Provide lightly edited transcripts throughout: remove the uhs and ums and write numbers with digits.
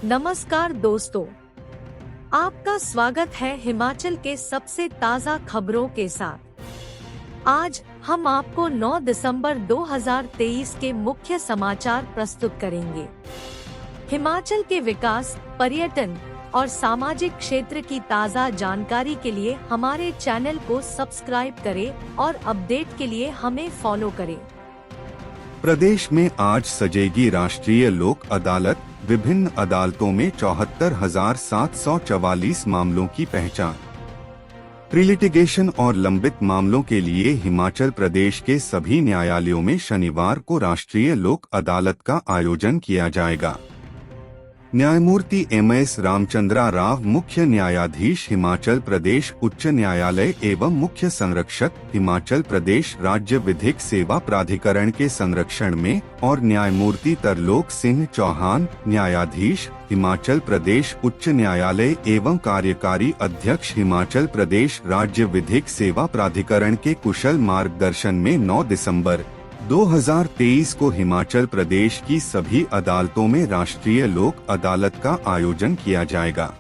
नमस्कार दोस्तों, आपका स्वागत है हिमाचल के सबसे ताज़ा खबरों के साथ। आज हम आपको 9 दिसंबर 2023 के मुख्य समाचार प्रस्तुत करेंगे। हिमाचल के विकास, पर्यटन और सामाजिक क्षेत्र की ताज़ा जानकारी के लिए हमारे चैनल को सब्सक्राइब करें और अपडेट के लिए हमें फॉलो करें। प्रदेश में आज सजेगी राष्ट्रीय लोक अदालत। विभिन्न अदालतों में 74,744 मामलों की पहचान। प्रीलिटिगेशन और लंबित मामलों के लिए हिमाचल प्रदेश के सभी न्यायालयों में शनिवार को राष्ट्रीय लोक अदालत का आयोजन किया जाएगा। न्यायमूर्ति MS रामचंद्रा राव, मुख्य न्यायाधीश हिमाचल प्रदेश उच्च न्यायालय एवं मुख्य संरक्षक हिमाचल प्रदेश राज्य विधिक सेवा प्राधिकरण के संरक्षण में, और न्यायमूर्ति तरलोक सिंह चौहान, न्यायाधीश हिमाचल प्रदेश उच्च न्यायालय एवं कार्यकारी अध्यक्ष हिमाचल प्रदेश राज्य विधिक सेवा प्राधिकरण के कुशल मार्गदर्शन में 9 दिसंबर 2023 को हिमाचल प्रदेश की सभी अदालतों में राष्ट्रीय लोक अदालत का आयोजन किया जाएगा।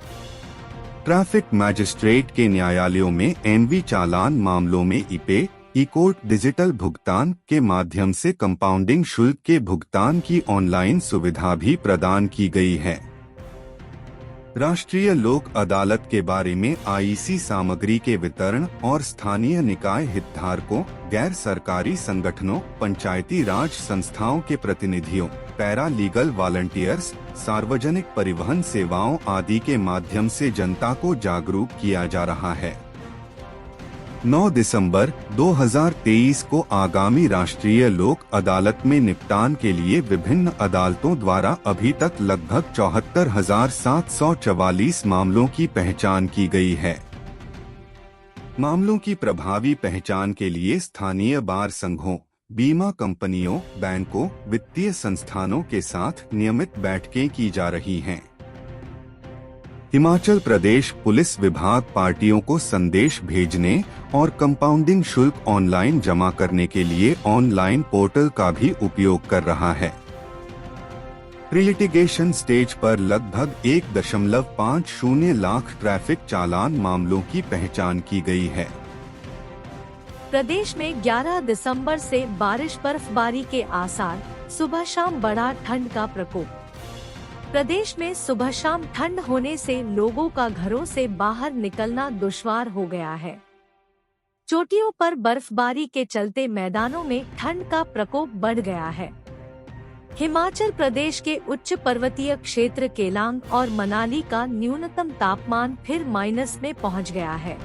ट्रैफिक मैजिस्ट्रेट के न्यायालयों में NV चालान मामलों में ई-कोर्ट डिजिटल भुगतान के माध्यम से कंपाउंडिंग शुल्क के भुगतान की ऑनलाइन सुविधा भी प्रदान की गई है। राष्ट्रीय लोक अदालत के बारे में IEC सामग्री के वितरण और स्थानीय निकाय हितधारकों, गैर सरकारी संगठनों, पंचायती राज संस्थाओं के प्रतिनिधियों, पैरा लीगल वॉलंटियर्स, सार्वजनिक परिवहन सेवाओं आदि के माध्यम से जनता को जागरूक किया जा रहा है। 9 दिसंबर 2023 को आगामी राष्ट्रीय लोक अदालत में निपटान के लिए विभिन्न अदालतों द्वारा अभी तक लगभग 74,744 मामलों की पहचान की गई है। मामलों की प्रभावी पहचान के लिए स्थानीय बार संघों, बीमा कंपनियों, बैंकों, वित्तीय संस्थानों के साथ नियमित बैठकें की जा रही हैं। हिमाचल प्रदेश पुलिस विभाग पार्टियों को संदेश भेजने और कंपाउंडिंग शुल्क ऑनलाइन जमा करने के लिए ऑनलाइन पोर्टल का भी उपयोग कर रहा है। प्रीलिटिगेशन स्टेज पर लगभग 1.50 लाख ट्रैफिक चालान मामलों की पहचान की गई है। प्रदेश में 11 दिसंबर से बारिश बर्फबारी के आसार, सुबह शाम बढ़ा ठंड का प्रकोप। प्रदेश में सुबह शाम ठंड होने से लोगों का घरों से बाहर निकलना दुश्वार हो गया है। चोटियों पर बर्फबारी के चलते मैदानों में ठंड का प्रकोप बढ़ गया है। हिमाचल प्रदेश के उच्च पर्वतीय क्षेत्र केलांग और मनाली का न्यूनतम तापमान फिर माइनस में पहुंच गया है।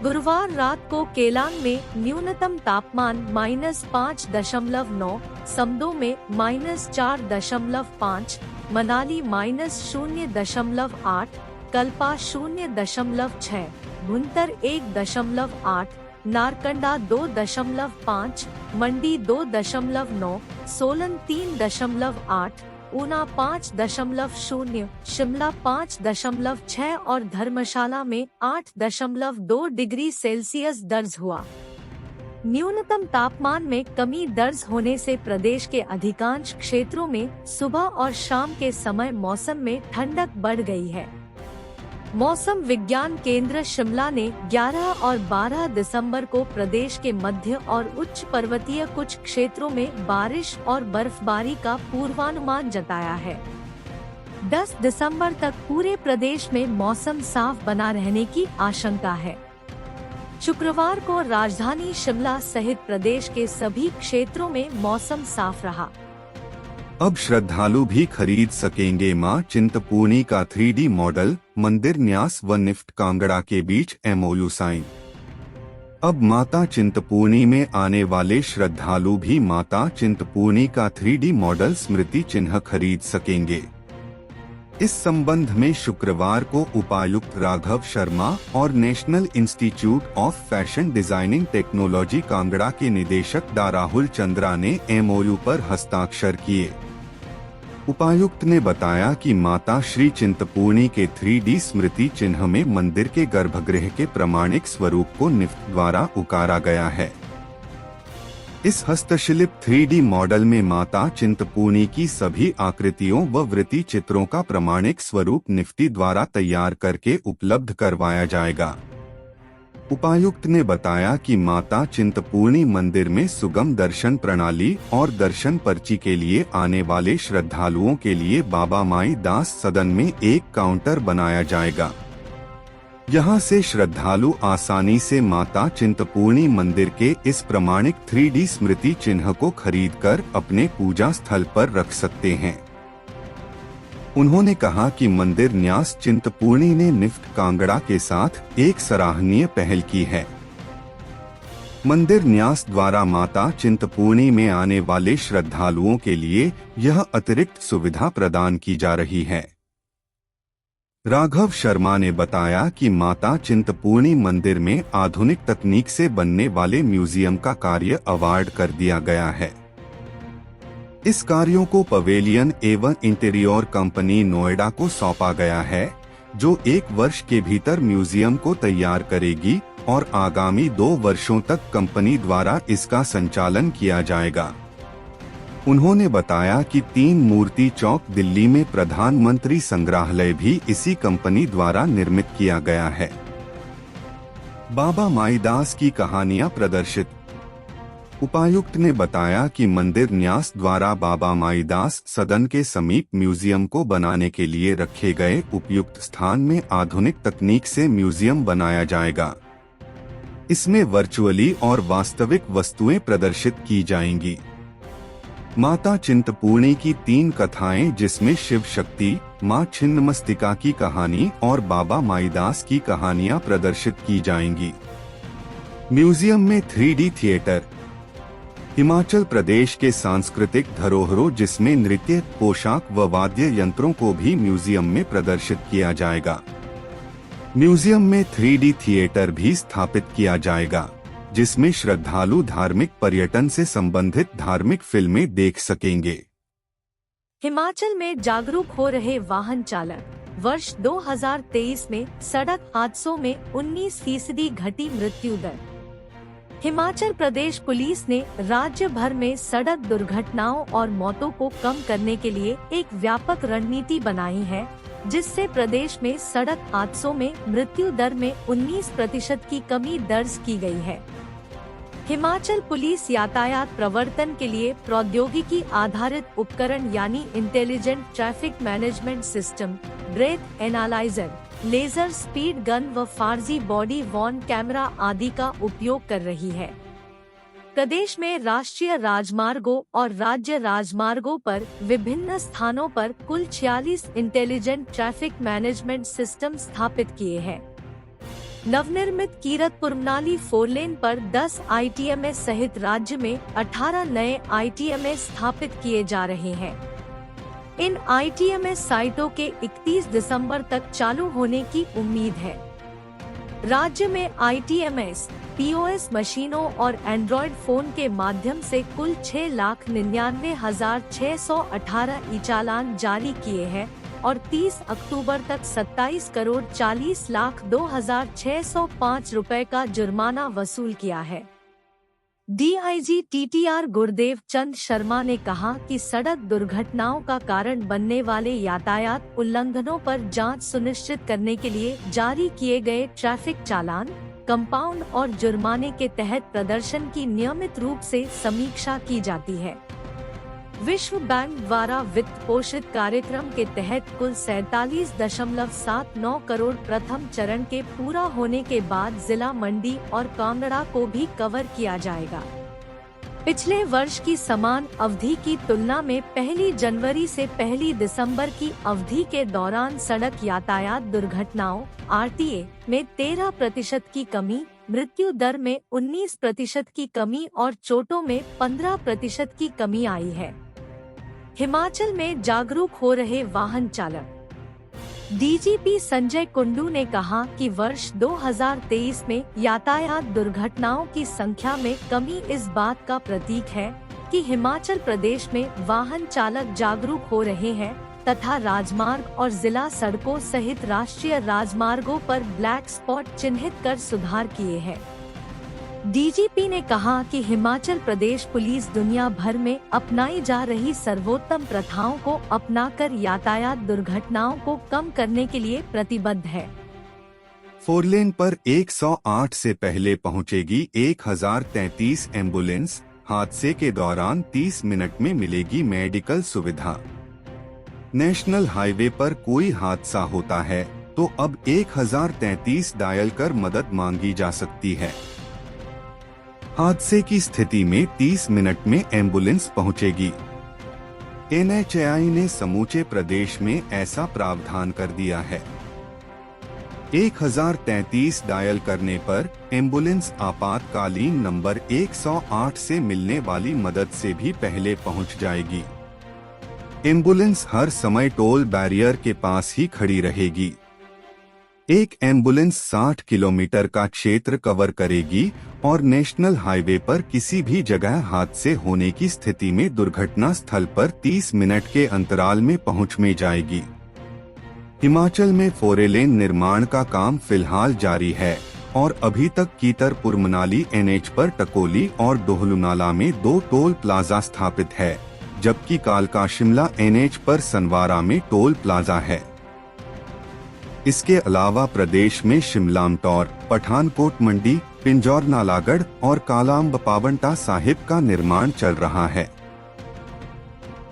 गुरुवार रात को केलांग में न्यूनतम तापमान -5.9, समदो में -4.5, मनाली -0.8, कल्पा 0.6, भुंतर 1.8, नारकंडा 2.5, मंडी 2.9, सोलन 3.8, ऊना 5.0, शिमला 5.6 और धर्मशाला में 8.2 डिग्री सेल्सियस दर्ज हुआ। न्यूनतम तापमान में कमी दर्ज होने से प्रदेश के अधिकांश क्षेत्रों में सुबह और शाम के समय मौसम में ठंडक बढ़ गई है। मौसम विज्ञान केंद्र शिमला ने 11 और 12 दिसंबर को प्रदेश के मध्य और उच्च पर्वतीय कुछ क्षेत्रों में बारिश और बर्फबारी का पूर्वानुमान जताया है। 10 दिसंबर तक पूरे प्रदेश में मौसम साफ बना रहने की आशंका है। शुक्रवार को राजधानी शिमला सहित प्रदेश के सभी क्षेत्रों में मौसम साफ रहा। अब श्रद्धालु भी खरीद सकेंगे मां चिंतपूर्णी का 3D मॉडल। मंदिर न्यास व निफ्ट कांगड़ा के बीच MOU साइन। अब माता चिंतपूर्णी में आने वाले श्रद्धालु भी माता चिंतपूर्णी का 3D मॉडल स्मृति चिन्ह खरीद सकेंगे। इस संबंध में शुक्रवार को उपायुक्त राघव शर्मा और national institute of fashion designing technology Kangra के निदेशक डा राहुल चंद्रा ने MOU पर हस्ताक्षर किए। उपायुक्त ने बताया कि माता श्री चिंतपूर्णी के 3D स्मृति चिन्ह में मंदिर के गर्भगृह के प्रमाणिक स्वरूप को निफ्ट द्वारा उकारा गया है। इस हस्तशिल्प 3D मॉडल में माता चिंतपूर्णी की सभी आकृतियों व वृत्ति चित्रों का प्रमाणिक स्वरूप निफ्टी द्वारा तैयार करके उपलब्ध करवाया जाएगा। उपायुक्त ने बताया कि माता चिंतपूर्णी मंदिर में सुगम दर्शन प्रणाली और दर्शन पर्ची के लिए आने वाले श्रद्धालुओं के लिए बाबा माई दास सदन में एक काउंटर बनाया जाएगा। यहां से श्रद्धालु आसानी से माता चिंतपूर्णी मंदिर के इस प्रमाणिक 3D स्मृति चिन्ह को खरीदकर अपने पूजा स्थल पर रख सकते हैं। उन्होंने कहा कि मंदिर न्यास चिंतपूर्णी ने निफ्ट कांगड़ा के साथ एक सराहनीय पहल की है। मंदिर न्यास द्वारा माता चिंतपूर्णी में आने वाले श्रद्धालुओं के लिए यह अतिरिक्त सुविधा प्रदान की जा रही है। राघव शर्मा ने बताया कि माता चिंतपूर्णी मंदिर में आधुनिक तकनीक से बनने वाले म्यूजियम का कार्य अवार्ड कर दिया गया है। इस कार्यों को पवेलियन एवं इंटीरियर कंपनी नोएडा को सौंपा गया है, जो 1 वर्ष के भीतर म्यूजियम को तैयार करेगी और आगामी 2 वर्षों तक कंपनी द्वारा इसका संचालन किया जाएगा। उन्होंने बताया कि 3 मूर्ति चौक दिल्ली में प्रधानमंत्री संग्रहालय भी इसी कंपनी द्वारा निर्मित किया गया है। बाबा माईदास की कहानियां प्रदर्शित। उपायुक्त ने बताया कि मंदिर न्यास द्वारा बाबा माईदास सदन के समीप म्यूजियम को बनाने के लिए रखे गए उपयुक्त स्थान में आधुनिक तकनीक से म्यूजियम बनाया जाएगा। इसमें वर्चुअली और वास्तविक वस्तुएं प्रदर्शित की जाएंगी। माता चिंतपूर्णी की 3 कथाएं, जिसमें शिव शक्ति, मां छिन्नमस्तिका की कहानी और बाबा माईदास की कहानियां प्रदर्शित की जाएंगी। म्यूजियम में 3D थिएटर, हिमाचल प्रदेश के सांस्कृतिक धरोहरों जिसमें नृत्य, पोशाक व वाद्य यंत्रों को भी म्यूजियम में प्रदर्शित किया जाएगा। म्यूजियम में 3D थिएटर भी स्थापित किया जाएगा, जिसमें श्रद्धालु धार्मिक पर्यटन से संबंधित धार्मिक फिल्में देख सकेंगे। हिमाचल में जागरूक हो रहे वाहन चालक। वर्ष 2023 में सड़क हादसों में 19% घटी मृत्यु दर। हिमाचल प्रदेश पुलिस ने राज्य भर में सड़क दुर्घटनाओं और मौतों को कम करने के लिए एक व्यापक रणनीति बनाई है, जिससे प्रदेश में सड़क हादसों में मृत्यु दर में 19% की कमी दर्ज की गई है। हिमाचल पुलिस यातायात प्रवर्तन के लिए प्रौद्योगिकी आधारित उपकरण यानी intelligent traffic management system, breath analyser, laser speed gun व फर्जी बॉडी वॉर्न कैमरा आदि का उपयोग कर रही है। प्रदेश में राष्ट्रीय राजमार्गों और राज्य राजमार्गों पर विभिन्न स्थानों पर कुल 46 इंटेलिजेंट ट्रैफिक मैनेजमेंट सिस्टम स्थापित किए हैं। नवनिर्मित कीरतपुर मनाली 4 लेन पर 10 ITMS सहित राज्य में 18 नए ITMS स्थापित किए जा रहे हैं। इन ITMS साइटों के 31 दिसंबर तक चालू होने की उम्मीद है। राज्य में ITMS, POS मशीनों और एंड्रॉयड फोन के माध्यम से कुल 6,99,618 ई-चालान जारी किए हैं और 30 अक्टूबर तक 27,40,02,605 रुपए का जुर्माना वसूल किया है। DIG TTR गुरदेव चंद शर्मा ने कहा कि सड़क दुर्घटनाओं का कारण बनने वाले यातायात उल्लंघनों पर जांच सुनिश्चित करने के लिए जारी किए गए ट्रैफिक चालान, कंपाउंड और जुर्माने के तहत प्रदर्शन की नियमित रूप से समीक्षा की जाती है। विश्व बैंक द्वारा वित्त पोषित कार्यक्रम के तहत कुल 47.79 करोड़ प्रथम चरण के पूरा होने के बाद जिला मंडी और कांगड़ा को भी कवर किया जाएगा। पिछले वर्ष की समान अवधि की तुलना में 1 जनवरी से 1 दिसंबर की अवधि के दौरान सड़क यातायात दुर्घटनाओं RTA में 13% की कमी, मृत्यु दर में 19% की कमी और चोटों में 15% की कमी आई है। हिमाचल में जागरूक हो रहे वाहन चालक। DGP संजय कुंडू ने कहा कि वर्ष 2023 में यातायात दुर्घटनाओं की संख्या में कमी इस बात का प्रतीक है कि हिमाचल प्रदेश में वाहन चालक जागरूक हो रहे हैं तथा राजमार्ग और जिला सड़कों सहित राष्ट्रीय राजमार्गों पर ब्लैक स्पॉट चिन्हित कर सुधार किए हैं। डीजीपी ने कहा कि हिमाचल प्रदेश पुलिस दुनिया भर में अपनाई जा रही सर्वोत्तम प्रथाओं को अपनाकर यातायात दुर्घटनाओं को कम करने के लिए प्रतिबद्ध है। 4 लेन पर 108 से पहले पहुंचेगी 1033 एम्बुलेंस। हादसे के दौरान 30 मिनट में मिलेगी मेडिकल सुविधा। नेशनल हाईवे पर कोई हादसा होता है तो अब 1033 डायल कर मदद मांगी जा सकती है। हादसे की स्थिति में 30 मिनट में एम्बुलेंस पहुंचेगी। NHAI ने समूचे प्रदेश में ऐसा प्रावधान कर दिया है। 1033 डायल करने पर एम्बुलेंस आपातकालीन नंबर 108 से मिलने वाली मदद से भी पहले पहुंच जाएगी। एम्बुलेंस हर समय टोल बैरियर के पास ही खड़ी रहेगी। एक एम्बुलेंस 60 किलोमीटर का क्षेत्र कवर करेगी और नेशनल हाईवे पर किसी भी जगह हादसे होने की स्थिति में दुर्घटना स्थल पर 30 मिनट के अंतराल में पहुंच में जाएगी। हिमाचल में 4 लेन निर्माण का काम फिलहाल जारी है और अभी तक कीतरपुर मनाली NH पर टकोली और दोहलुनाला में 2 टोल प्लाजा स्थापित है, जबकि कालका शिमला NH पर सनवारा में टोल प्लाजा है। इसके अलावा प्रदेश में शिमलामटौर, पठानकोट मंडी, पिंजौर नालागढ़ और कालाअंब पावंटा साहिब का निर्माण चल रहा है।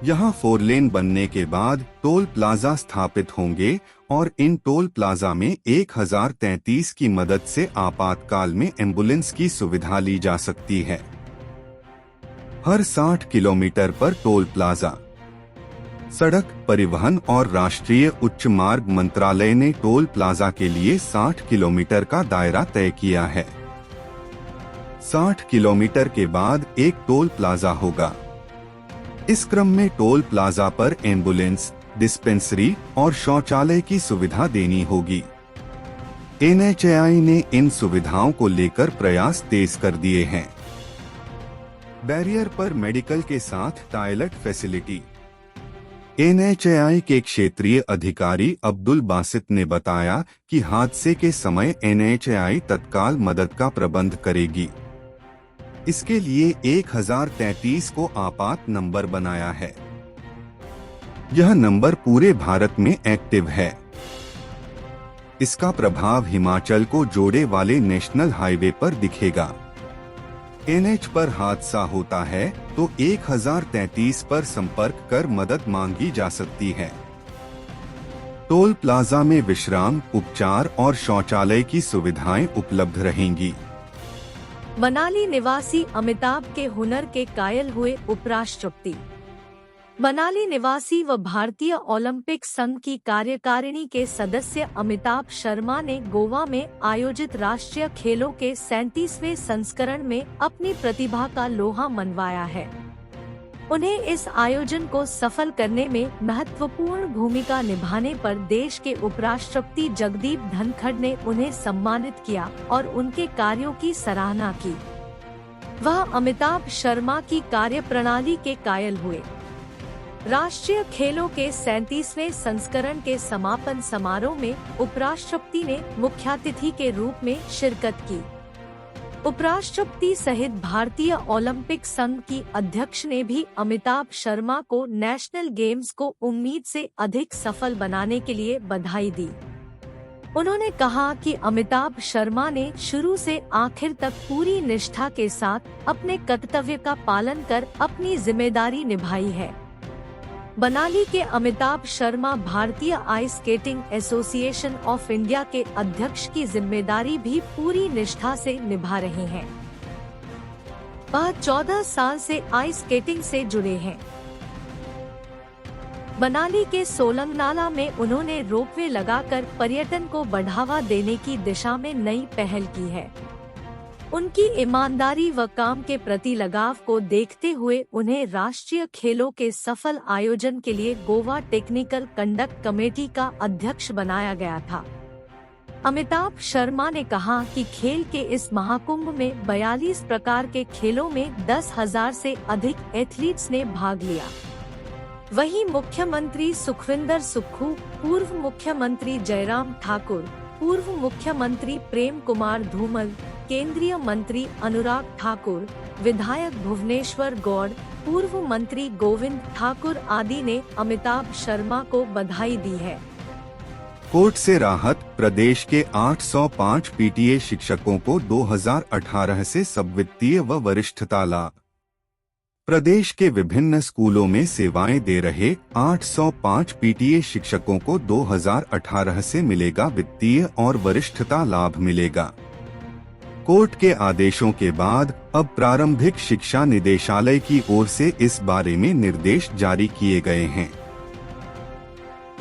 यहाँ 4 लेन बनने के बाद टोल प्लाजा स्थापित होंगे और इन टोल प्लाजा में 1033 की मदद से आपातकाल में एम्बुलेंस की सुविधा ली जा सकती है। हर 60 किलोमीटर पर टोल प्लाजा। सड़क परिवहन और राष्ट्रीय उच्च मार्ग मंत्रालय ने टोल प्लाजा के लिए 60 किलोमीटर का दायरा तय किया है। 60 किलोमीटर के बाद एक टोल प्लाजा होगा। इस क्रम में टोल प्लाजा पर एम्बुलेंस, डिस्पेंसरी और शौचालय की सुविधा देनी होगी। NHAI ने इन सुविधाओं को लेकर प्रयास तेज कर दिए हैं। बैरियर पर मेडिकल के साथ टॉयलेट फैसिलिटी। NHAI के क्षेत्रीय अधिकारी अब्दुल बासित ने बताया कि हादसे के समय NHAI तत्काल मदद का प्रबंध करेगी। इसके लिए 1033 को आपात नंबर बनाया है। यह नंबर पूरे भारत में एक्टिव है। इसका प्रभाव हिमाचल को जोड़े वाले नेशनल हाईवे पर दिखेगा। NH पर हादसा होता है तो 1033 पर संपर्क कर मदद मांगी जा सकती है। टोल प्लाजा में विश्राम, उपचार और शौचालय की सुविधाएं उपलब्ध रहेंगी। मनाली निवासी अमिताभ के हुनर के कायल हुए उपराष्ट्रपति। मनाली निवासी व भारतीय ओलंपिक संघ की कार्यकारिणी के सदस्य अमिताभ शर्मा ने गोवा में आयोजित राष्ट्रीय खेलों के 37वें संस्करण में अपनी प्रतिभा का लोहा मनवाया है। उन्हें इस आयोजन को सफल करने में महत्वपूर्ण भूमिका निभाने पर देश के उपराष्ट्रपति जगदीप धनखड़ ने उन्हें सम्मानित किया और उनके कार्यों की सराहना की। वह अमिताभ शर्मा की कार्यप्रणाली के कायल हुए। राष्ट्रीय खेलों के 37वें संस्करण के समापन समारोह में उपराष्ट्रपति ने मुख्यातिथि के रूप में शिरकत की। उपराष्ट्रपति सहित भारतीय ओलंपिक संघ की अध्यक्ष ने भी अमिताभ शर्मा को नेशनल गेम्स को उम्मीद से अधिक सफल बनाने के लिए बधाई दी। उन्होंने कहा कि अमिताभ शर्मा ने शुरू से आखिर तक पूरी निष्ठा के साथ अपने कर्तव्य का पालन कर अपनी जिम्मेदारी निभाई है। मनाली के अमिताभ शर्मा भारतीय ice skating association of India के अध्यक्ष की जिम्मेदारी भी पूरी निष्ठा से निभा रहे हैं। वह 14 साल से आइस स्केटिंग से जुड़े हैं। मनाली के सोलंगनाला में उन्होंने रोपवे लगाकर पर्यटन को बढ़ावा देने की दिशा में नई पहल की है। उनकी ईमानदारी व काम के प्रति लगाव को देखते हुए उन्हें राष्ट्रीय खेलों के सफल आयोजन के लिए गोवा टेक्निकल कंडक्ट कमेटी का अध्यक्ष बनाया गया था। अमिताभ शर्मा ने कहा कि खेल के इस महाकुंभ में 42 प्रकार के खेलों में 10,000 से अधिक एथलीट्स ने भाग लिया। वहीं मुख्यमंत्री सुखविंदर सुक्खू, पूर्व मुख्यमंत्री जयराम ठाकुर, पूर्व मुख्यमंत्री प्रेम कुमार धूमल, केंद्रीय मंत्री अनुराग ठाकुर, विधायक भुवनेश्वर गौड़, पूर्व मंत्री गोविंद ठाकुर आदि ने अमिताभ शर्मा को बधाई दी है। कोर्ट से राहत, प्रदेश के 805 पीटीए शिक्षकों को 2018 से सबवित्तीय व वरिष्ठता लाभ। प्रदेश के विभिन्न स्कूलों में सेवाएं दे रहे 805 पीटीए शिक्षकों को 2018 से मिलेगा वित्तीय और वरिष्ठता लाभ मिलेगा। कोर्ट के आदेशों के बाद अब प्रारंभिक शिक्षा निदेशालय की ओर से इस बारे में निर्देश जारी किए गए हैं।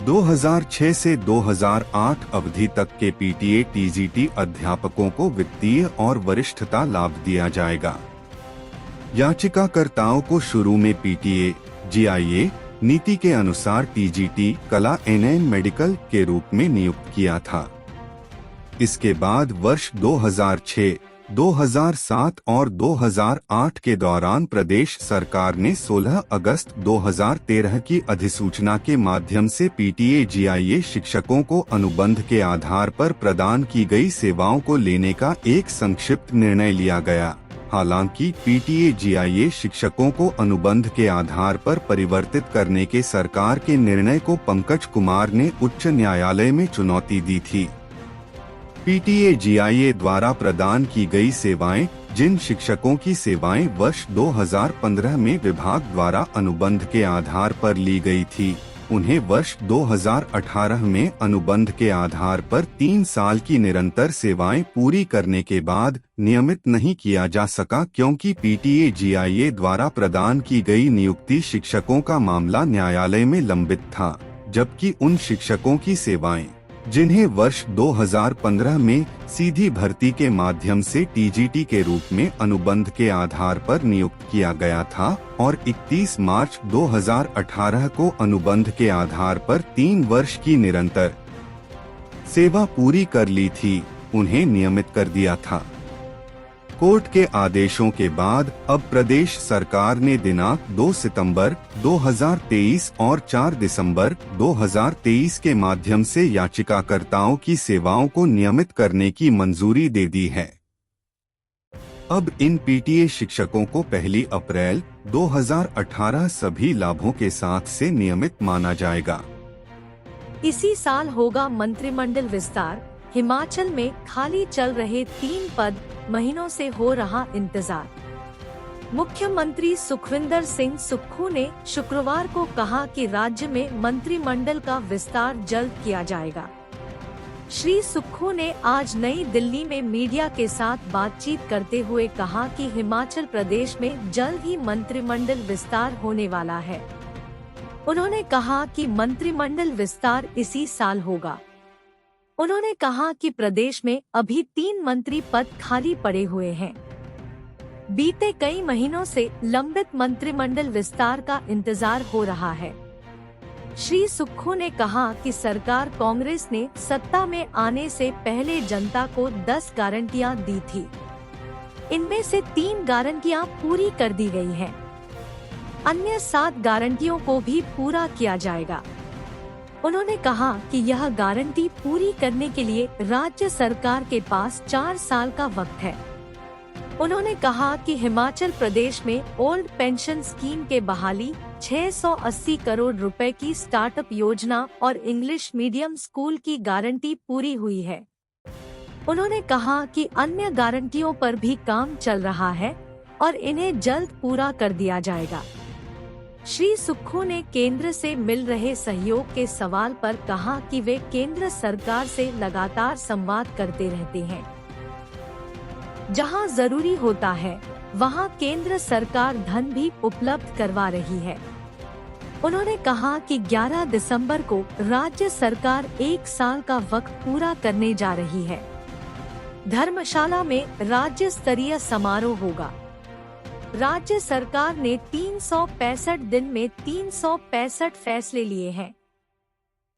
2006 से 2008 अवधि तक के पीटीए टीजीटी अध्यापकों को वित्तीय और वरिष्ठता लाभ दिया जाएगा। याचिकाकर्ताओं को शुरू में पीटीए जीआईए नीति के अनुसार टीजीटी कला एनएन मेडिकल के रूप में नियुक्त किया था। इसके बाद वर्ष 2006, 2007 और 2008 के दौरान प्रदेश सरकार ने 16 अगस्त 2013 की अधिसूचना के माध्यम से पीटीए जीआईए शिक्षकों को अनुबंध के आधार पर प्रदान की गई सेवाओं को लेने का एक संक्षिप्त निर्णय लिया गया। हालांकि पीटीए जीआईए शिक्षकों को अनुबंध के आधार पर परिवर्तित करने के सरकार के निर्णय को पंकज कुमार ने उच्च न्यायालय में चुनौती दी थी। पीटीए जीआईए द्वारा प्रदान की गई सेवाएं, जिन शिक्षकों की सेवाएं वर्ष 2015 में विभाग द्वारा अनुबंध के आधार पर ली गई थी, उन्हें वर्ष 2018 में अनुबंध के आधार पर 3 साल की निरंतर सेवाएं पूरी करने के बाद नियमित नहीं किया जा सका, क्योंकि पीटीए जीआईए द्वारा प्रदान की गई नियुक्ति शिक्षकों का मामला न्यायालय में लंबित था, जबकि उन शिक्षकों की सेवाएं जिन्हें वर्ष 2015 में सीधी भर्ती के माध्यम से टीजीटी के रूप में अनुबंध के आधार पर नियुक्त किया गया था और 31 मार्च 2018 को अनुबंध के आधार पर 3 वर्ष की निरंतर सेवा पूरी कर ली थी, उन्हें नियमित कर दिया था। कोर्ट के आदेशों के बाद अब प्रदेश सरकार ने दिनांक 2 सितंबर 2023 और 4 दिसंबर 2023 के माध्यम से याचिकाकर्ताओं की सेवाओं को नियमित करने की मंजूरी दे दी है। अब इन पीटीए शिक्षकों को 1 अप्रैल 2018 सभी लाभों के साथ से नियमित माना जाएगा। इसी साल होगा मंत्रिमंडल विस्तार। हिमाचल में खाली चल रहे 3 पद, महीनों से हो रहा इंतजार। मुख्यमंत्री सुखविंदर सिंह सुक्खू ने शुक्रवार को कहा कि राज्य में मंत्रिमंडल का विस्तार जल्द किया जाएगा। श्री सुक्खू ने आज नई दिल्ली में मीडिया के साथ बातचीत करते हुए कहा कि हिमाचल प्रदेश में जल्द ही मंत्रिमंडल विस्तार होने वाला है। उन्होंने कहा कि मंत्रिमंडल विस्तार इसी साल होगा। उन्होंने कहा कि प्रदेश में अभी 3 मंत्री पद खाली पड़े हुए हैं। बीते कई महीनों से लंबित मंत्रिमंडल विस्तार का इंतजार हो रहा है। श्री सुक्खू ने कहा कि सरकार कांग्रेस ने सत्ता में आने से पहले जनता को 10 गारंटियां दी थी। इनमें से 3 गारंटियां पूरी कर दी गई हैं। अन्य 7 गारंटियों को भी पूरा किया जाएगा। उन्होंने कहा कि यह गारंटी पूरी करने के लिए राज्य सरकार के पास 4 साल का वक्त है। उन्होंने कहा कि हिमाचल प्रदेश में ओल्ड पेंशन स्कीम के बहाली, 680 करोड़ रुपए की स्टार्टअप योजना और इंग्लिश मीडियम स्कूल की गारंटी पूरी हुई है। उन्होंने कहा कि अन्य गारंटियों पर भी काम चल रहा है और इन्हें जल्द पूरा कर दिया जाएगा। श्री सुक्खू ने केंद्र से मिल रहे सहयोग के सवाल पर कहा कि वे केंद्र सरकार से लगातार संवाद करते रहते हैं। जहां जरूरी होता है वहां केंद्र सरकार धन भी उपलब्ध करवा रही है। उन्होंने कहा कि 11 दिसंबर को राज्य सरकार 1 साल का वक्त पूरा करने जा रही है। धर्मशाला में राज्य स्तरीय समारोह होगा। राज्य सरकार ने 365 दिन में 365 फैसले लिए हैं।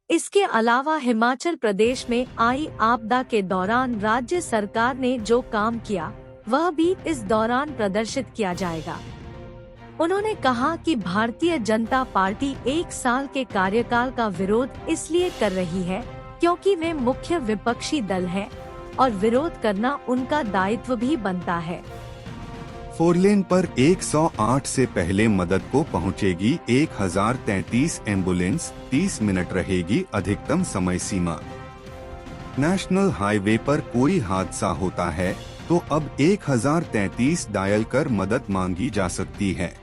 इसके अलावा हिमाचल प्रदेश में आई आपदा के दौरान राज्य सरकार ने जो काम किया वह भी इस दौरान प्रदर्शित किया जाएगा। उन्होंने कहा कि भारतीय जनता पार्टी 1 साल के कार्यकाल का विरोध इसलिए कर रही है क्योंकि वे मुख्य विपक्षी दल है और विरोध करना उनका दायित्व भी बनता है। 4 लेन पर 108 से पहले मदद को पहुंचेगी 1033 एम्बुलेंस, 30 मिनट रहेगी अधिकतम समय सीमा। नेशनल हाईवे पर कोई हादसा होता है तो अब 1033 डायल कर मदद मांगी जा सकती है।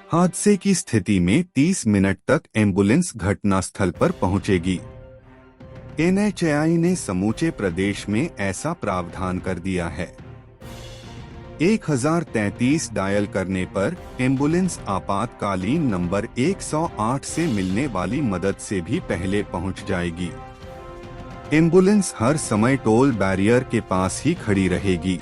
हादसे की स्थिति में 30 मिनट तक एम्बुलेंस घटनास्थल पर पहुंचेगी। NHAI ने समूचे प्रदेश में ऐसा प्रावधान कर दिया है। 1033 डायल करने पर एम्बुलेंस आपातकालीन नंबर 108 से मिलने वाली मदद से भी पहले पहुंच जाएगी। एम्बुलेंस हर समय टोल बैरियर के पास ही खड़ी रहेगी।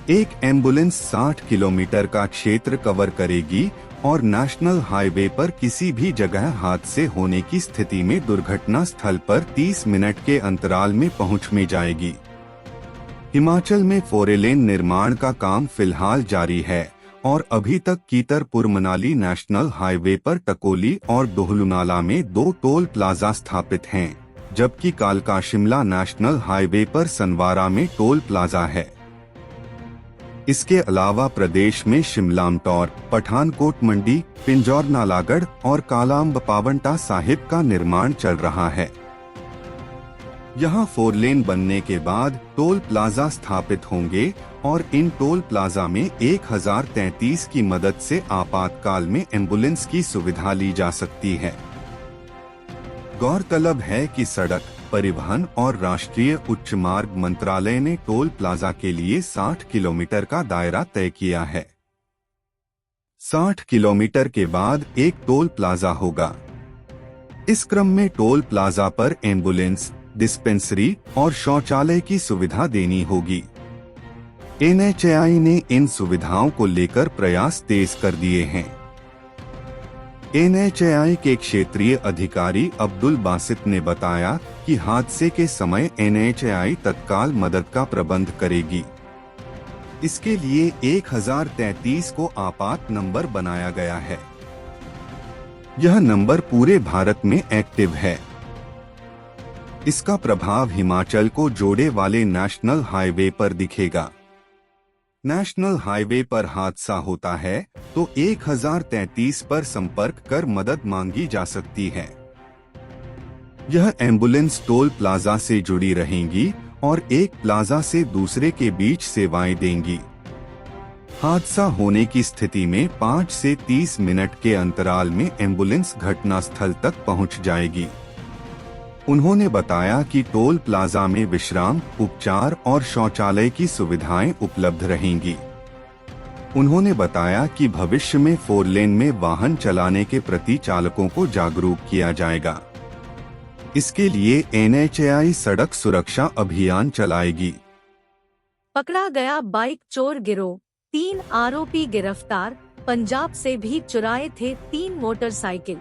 एक एम्बुलेंस 60 किलोमीटर का क्षेत्र कवर करेगी और नेशनल हाईवे पर किसी भी जगह हादसे होने की स्थिति में दुर्घटना स्थल पर 30 मिनट के अंतराल में पहुंच में जाएगी। हिमाचल में 4 लेन निर्माण का काम फिलहाल जारी है और अभी तक कीतरपुर मनाली नेशनल हाईवे पर टकोली और दोहलुनाला में 2 टोल प्लाजा स्थापित हैं, जबकि कालका शिमला नेशनल हाईवे पर सनवारा में टोल प्लाजा है। इसके अलावा प्रदेश में शिमलामटौर, पठानकोट मंडी, पिंजौर नालागढ़ और कालाअंब पावंटा साहिब का निर्माण चल रहा है। यहाँ 4 लेन बनने के बाद टोल प्लाजा स्थापित होंगे और इन टोल प्लाजा में 1033 की मदद से आपातकाल में एम्बुलेंस की सुविधा ली जा सकती है। गौरतलब है कि सड़क परिवहन और राष्ट्रीय उच्च मार्ग मंत्रालय ने टोल प्लाजा के लिए 60 किलोमीटर का दायरा तय किया है। 60 किलोमीटर के बाद एक टोल प्लाजा होगा। इस क्रम में टोल प्लाजा पर एम्बुलेंस, डिस्पेंसरी और शौचालय की सुविधा देनी होगी। NHAI ने इन सुविधाओं को लेकर प्रयास तेज कर दिए हैं। NHAI के क्षेत्रीय अधिकारी अब्दुल बासित ने बताया कि हादसे के समय NHAI तत्काल मदद का प्रबंध करेगी। इसके लिए 1033 को आपात नंबर बनाया गया है। यह नंबर पूरे भारत में एक्टिव है। इसका प्रभाव हिमाचल को जोड़े वाले नेशनल हाईवे पर दिखेगा। नेशनल हाईवे पर हादसा होता है तो 1033 पर संपर्क कर मदद मांगी जा सकती है। यह एम्बुलेंस टोल प्लाजा से जुड़ी रहेंगी और एक प्लाजा से दूसरे के बीच सेवाएं देंगी। हादसा होने की स्थिति में 5 से 30 मिनट के अंतराल में एम्बुलेंस घटनास्थल तक पहुंच जाएगी। उन्होंने बताया कि टोल प्लाजा में विश्राम, उपचार और शौचालय की सुविधाएं उपलब्ध रहेंगी। उन्होंने बताया कि भविष्य में 4 लेन में वाहन चलाने के प्रति चालकों को जागरूक किया जाएगा। इसके लिए NHAI सड़क सुरक्षा अभियान चलाएगी। पकड़ा गया बाइक चोर गिरोह, 3 आरोपी गिरफ्तार। पंजाब से भी चुराए थे 3 मोटरसाइकिल।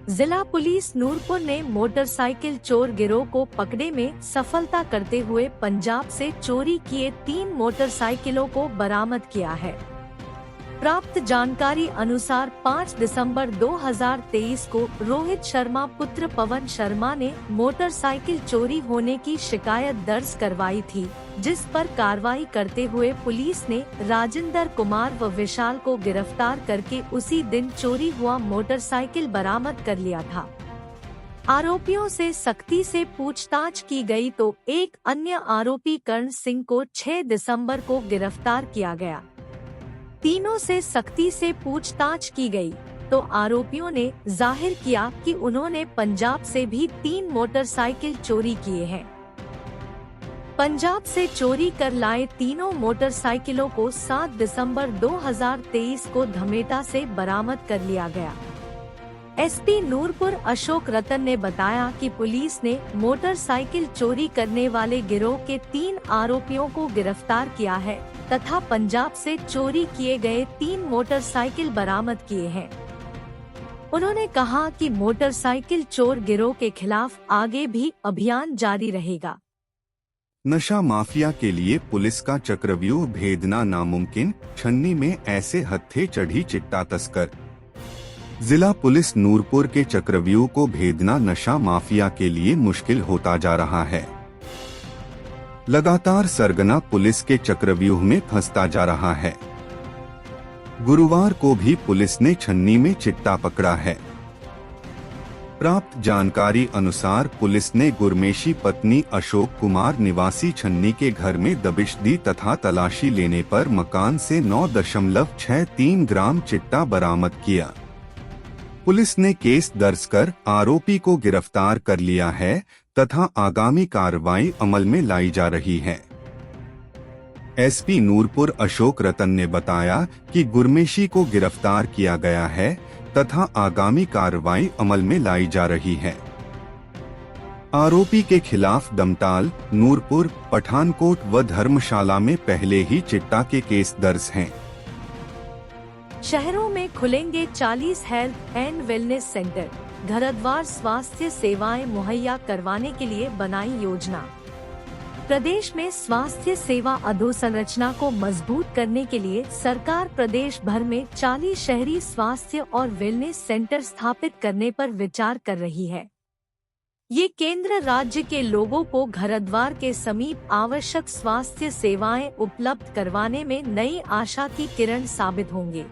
जिला पुलिस नूरपुर ने मोटरसाइकिल चोर गिरोह को पकड़े में सफलता करते हुए पंजाब से चोरी किए 3 मोटरसाइकिलों को बरामद किया है। प्राप्त जानकारी अनुसार 5 दिसंबर 2023 को रोहित शर्मा पुत्र पवन शर्मा ने मोटरसाइकिल चोरी होने की शिकायत दर्ज करवाई थी, जिस पर कार्रवाई करते हुए पुलिस ने राजेंद्र कुमार व विशाल को गिरफ्तार करके उसी दिन चोरी हुआ मोटरसाइकिल बरामद कर लिया था। आरोपियों से सख्ती से पूछताछ की गई तो एक अन्य आरोपी कर्ण सिंह को 6 दिसंबर को गिरफ्तार किया गया। तीनों से सख्ती से पूछताछ की गई तो आरोपियों ने जाहिर किया कि उन्होंने पंजाब से भी 3 मोटरसाइकिल चोरी किए हैं। पंजाब से चोरी कर लाए तीनों मोटरसाइकिलों को 7 दिसंबर 2023 को धमेटा से बरामद कर लिया गया। SP नूरपुर अशोक रतन ने बताया कि पुलिस ने मोटरसाइकिल चोरी करने वाले गिरोह के 3 आरोपियों को गिरफ्तार किया है तथा पंजाब से चोरी किए गए 3 मोटरसाइकिल बरामद किए हैं। उन्होंने कहा कि मोटरसाइकिल चोर गिरोह के खिलाफ आगे भी अभियान जारी रहेगा। नशा माफिया के लिए पुलिस का चक्रव्यूह भेदना नामुमकिन, छन्नी में ऐसे हत्थे चढ़ी चिट्टा तस्कर। जिला पुलिस नूरपुर के चक्रव्यूह को भेदना नशा माफिया के लिए मुश्किल होता जा रहा है। लगातार सरगना पुलिस के चक्रव्यूह में फंसता जा रहा है। गुरुवार को भी पुलिस ने छन्नी में चिट्टा पकड़ा है। प्राप्त जानकारी अनुसार पुलिस ने गुरमेशी पत्नी अशोक कुमार निवासी छन्नी के घर में दबिश दी तथा तलाशी लेने पर मकान से 9.63 ग्राम चिट्टा बरामद किया। पुलिस ने केस दर्ज कर आरोपी को गिरफ्तार कर लिया है तथा आगामी कार्रवाई अमल में लाई जा रही है। एसपी नूरपुर अशोक रतन ने बताया कि गुरमेशी को गिरफ्तार किया गया है तथा आगामी कार्रवाई अमल में लाई जा रही है। आरोपी के खिलाफ दमताल, नूरपुर, पठानकोट व धर्मशाला में पहले ही चिट्टा के केस दर्ज हैं। शहरों में खुलेंगे 40 हेल्थ एंड वेलनेस सेंटर, घरद्वार स्वास्थ्य सेवाएं मुहैया करवाने के लिए बनाई योजना। प्रदेश में स्वास्थ्य सेवा अधोसंरचना को मजबूत करने के लिए सरकार प्रदेश भर में 40 शहरी स्वास्थ्य और वेलनेस सेंटर स्थापित करने पर विचार कर रही है। ये केंद्र राज्य के लोगों को घरद्वार के समीप आवश्यक स्वास्थ्य सेवाएं उपलब्ध करवाने में नई आशा की किरण साबित होंगे।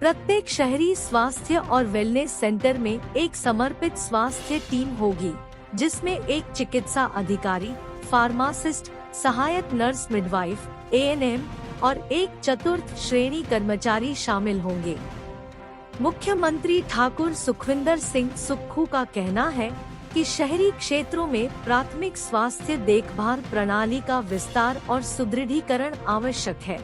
प्रत्येक शहरी स्वास्थ्य और वेलनेस सेंटर में एक समर्पित स्वास्थ्य टीम होगी, जिसमें एक चिकित्सा अधिकारी, फार्मासिस्ट, सहायक नर्स, मिडवाइफ, एएनएम और एक चतुर्थ श्रेणी कर्मचारी शामिल होंगे। मुख्यमंत्री ठाकुर सुखविंदर सिंह सुक्खू का कहना है कि शहरी क्षेत्रों में प्राथमिक स्वास्थ्य देखभाल प्रणाली का विस्तार और सुदृढ़ीकरण आवश्यक है।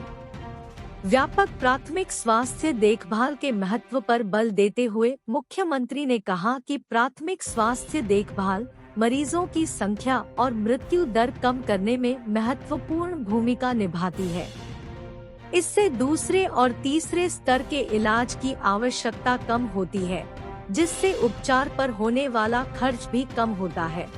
व्यापक प्राथमिक स्वास्थ्य देखभाल के महत्व पर बल देते हुए मुख्यमंत्री ने कहा कि प्राथमिक स्वास्थ्य देखभाल मरीजों की संख्या और मृत्यु दर कम करने में महत्वपूर्ण भूमिका निभाती है। इससे दूसरे और तीसरे स्तर के इलाज की आवश्यकता कम होती है, जिससे उपचार पर होने वाला खर्च भी कम होता है।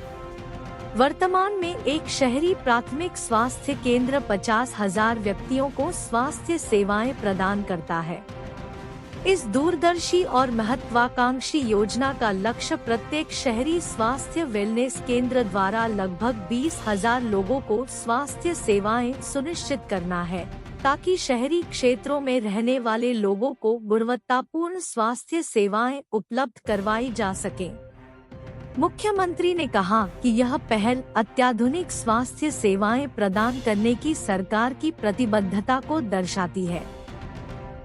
वर्तमान में एक शहरी प्राथमिक स्वास्थ्य केंद्र 50,000 व्यक्तियों को स्वास्थ्य सेवाएं प्रदान करता है। इस दूरदर्शी और महत्वाकांक्षी योजना का लक्ष्य प्रत्येक शहरी स्वास्थ्य वेलनेस केंद्र द्वारा लगभग 20,000 लोगों को स्वास्थ्य सेवाएं सुनिश्चित करना है, ताकि शहरी क्षेत्रों में रहने वाले लोगों को गुणवत्तापूर्ण स्वास्थ्य सेवाएं उपलब्ध करवाई जा सकें। मुख्यमंत्री ने कहा कि यह पहल अत्याधुनिक स्वास्थ्य सेवाएं प्रदान करने की सरकार की प्रतिबद्धता को दर्शाती है।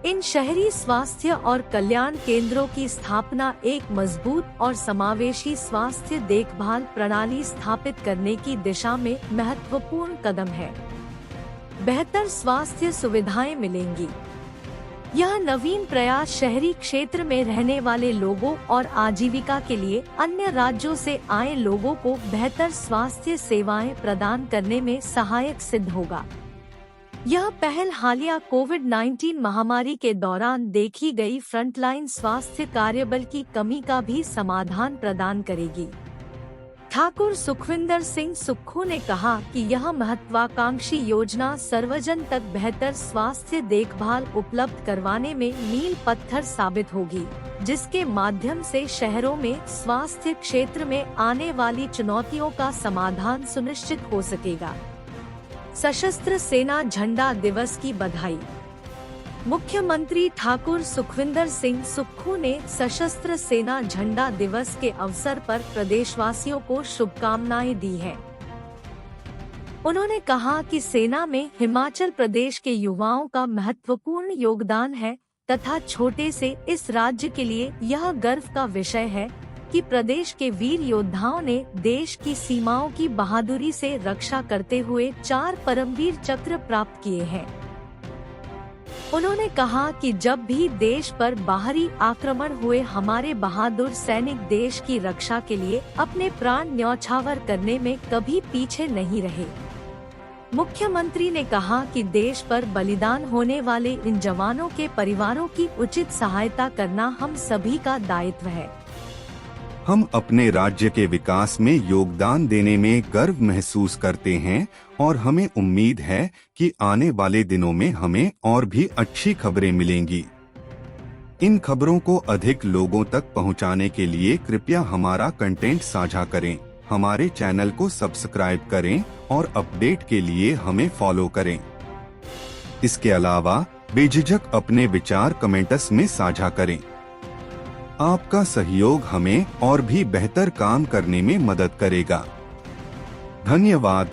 इन शहरी स्वास्थ्य और कल्याण केंद्रों की स्थापना एक मजबूत और समावेशी स्वास्थ्य देखभाल प्रणाली स्थापित करने की दिशा में महत्वपूर्ण कदम है। बेहतर स्वास्थ्य सुविधाएं मिलेंगी। यह नवीन प्रयास शहरी क्षेत्र में रहने वाले लोगों और आजीविका के लिए अन्य राज्यों से आए लोगों को बेहतर स्वास्थ्य सेवाएं प्रदान करने में सहायक सिद्ध होगा। यह पहल हालिया कोविड-19 महामारी के दौरान देखी गई फ्रंटलाइन स्वास्थ्य कार्यबल की कमी का भी समाधान प्रदान करेगी। ठाकुर सुखविंदर सिंह सुक्खू ने कहा कि यह महत्वाकांक्षी योजना सर्वजन तक बेहतर स्वास्थ्य देखभाल उपलब्ध करवाने में मील पत्थर साबित होगी, जिसके माध्यम से शहरों में स्वास्थ्य क्षेत्र में आने वाली चुनौतियों का समाधान सुनिश्चित हो सकेगा। सशस्त्र सेना झंडा दिवस की बधाई। मुख्यमंत्री ठाकुर सुखविंदर सिंह सुक्खू ने सशस्त्र सेना झंडा दिवस के अवसर पर प्रदेशवासियों को शुभकामनाएं दी है। उन्होंने कहा कि सेना में हिमाचल प्रदेश के युवाओं का महत्वपूर्ण योगदान है तथा छोटे से इस राज्य के लिए यह गर्व का विषय है कि प्रदेश के वीर योद्धाओं ने देश की सीमाओं की बहादुरी से रक्षा करते हुए 4 परमवीर चक्र प्राप्त किए हैं। उन्होंने कहा कि जब भी देश पर बाहरी आक्रमण हुए, हमारे बहादुर सैनिक देश की रक्षा के लिए अपने प्राण न्यौछावर करने में कभी पीछे नहीं रहे। मुख्यमंत्री ने कहा कि देश पर बलिदान होने वाले इन जवानों के परिवारों की उचित सहायता करना हम सभी का दायित्व है। हम अपने राज्य के विकास में योगदान देने में गर्व महसूस करते हैं और हमें उम्मीद है कि आने वाले दिनों में हमें और भी अच्छी खबरें मिलेंगी। इन खबरों को अधिक लोगों तक पहुंचाने के लिए कृपया हमारा कंटेंट साझा करें। हमारे चैनल को सब्सक्राइब करें और अपडेट के लिए हमें फॉलो करें। इसके अलावा बेझिझक अपने विचार कमेंट्स में साझा करें। आपका सहयोग हमें और भी बेहतर काम करने में मदद करेगा। धन्यवाद।